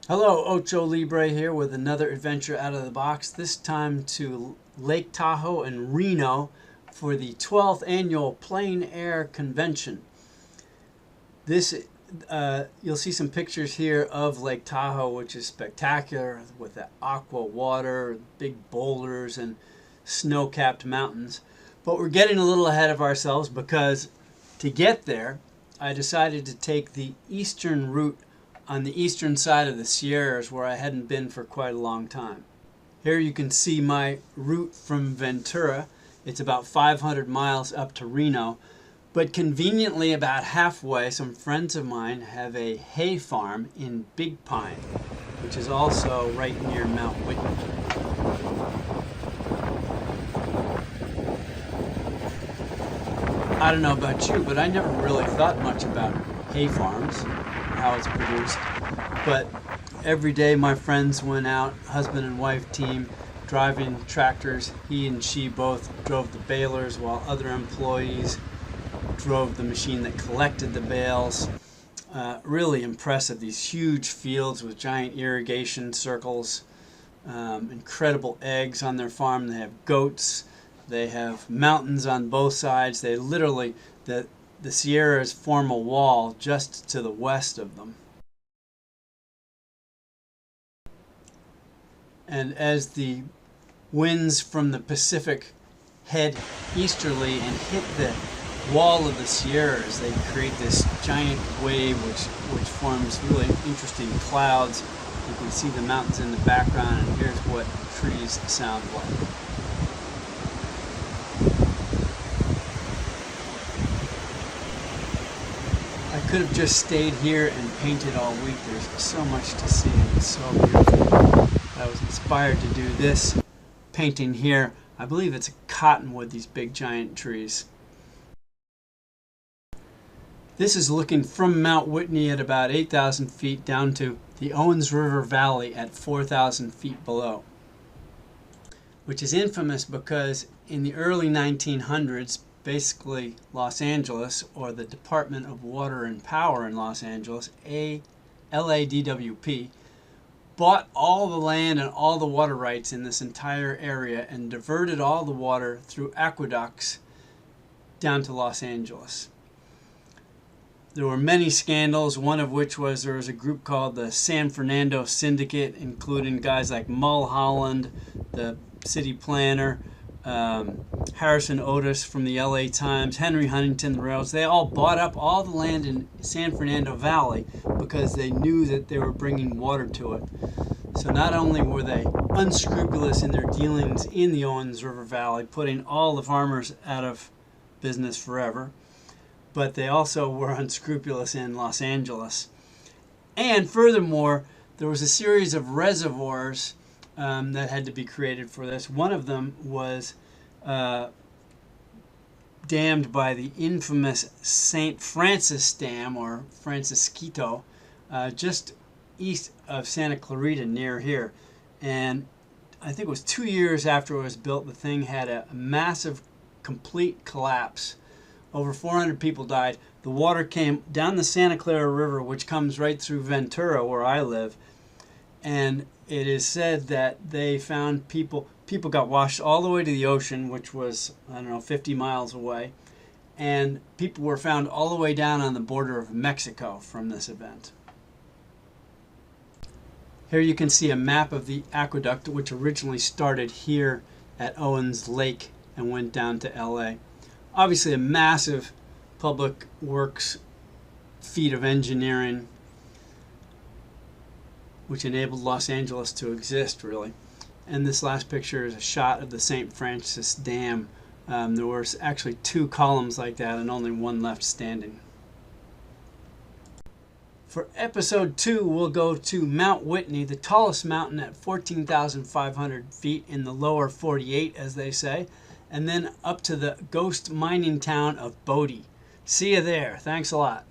Hello, Ocho Libre here with another adventure out of the box, this time to Lake Tahoe and Reno for the 12th annual Plein Air Convention. You'll see some pictures here of Lake Tahoe, which is spectacular with the aqua water, big boulders, and snow-capped mountains. But we're getting a little ahead of ourselves because to get there, I decided to take the eastern route on the eastern side of the Sierras where I hadn't been for quite a long time. Here you can see my route from Ventura. It's about 500 miles up to Reno, but conveniently about halfway some friends of mine have a hay farm in Big Pine, which is also right near Mount Whitney. I don't know about you, but I never really thought much about hay farms, how it's produced. But every day my friends went out, husband and wife team, driving tractors. He and she both drove the balers while other employees drove the machine that collected the bales. Really impressive, these huge fields with giant irrigation circles, incredible eggs on their farm. They have goats, they have mountains on both sides. They literally, the Sierras form a wall just to the west of them. And as the winds from the Pacific head easterly and hit the wall of the Sierras, they create this giant wave which forms really interesting clouds. You can see the mountains in the background, and here's what trees sound like. I could have just stayed here and painted all week. There's so much to see. It's so beautiful. I was inspired to do this painting here. I believe it's a cottonwood, these big giant trees. This is looking from Mount Whitney at about 8,000 feet down to the Owens River Valley at 4,000 feet below, which is infamous because in the early 1900s, basically Los Angeles, or the Department of Water and Power in Los Angeles, LADWP, bought all the land and all the water rights in this entire area and diverted all the water through aqueducts down to Los Angeles. There were many scandals, one of which was there was a group called the San Fernando Syndicate, including guys like Mulholland, the city planner, Harrison Otis from the LA Times, Henry Huntington, the railroads. They all bought up all the land in San Fernando Valley because they knew that they were bringing water to it. So not only were they unscrupulous in their dealings in the Owens River Valley, putting all the farmers out of business forever, but they also were unscrupulous in Los Angeles. And furthermore, there was a series of reservoirs that had to be created for this. One of them was dammed by the infamous St. Francis Dam, or Francisquito, just east of Santa Clarita near here. And I think it was 2 years after it was built, the thing had a massive, complete collapse. Over 400 people died. The water came down the Santa Clara River, which comes right through Ventura, where I live. And it is said that they found people got washed all the way to the ocean, which was, 50 miles away. And people were found all the way down on the border of Mexico from this event. Here you can see a map of the aqueduct, which originally started here at Owens Lake and went down to LA. Obviously a massive public works feat of engineering, which enabled Los Angeles to exist, really. And this last picture is a shot of the St. Francis Dam. There were actually 2 columns like that and only one left standing. For episode 2, we'll go to Mount Whitney, the tallest mountain at 14,500 feet in the lower 48, as they say, and then up to the ghost mining town of Bodie. See you there. Thanks a lot.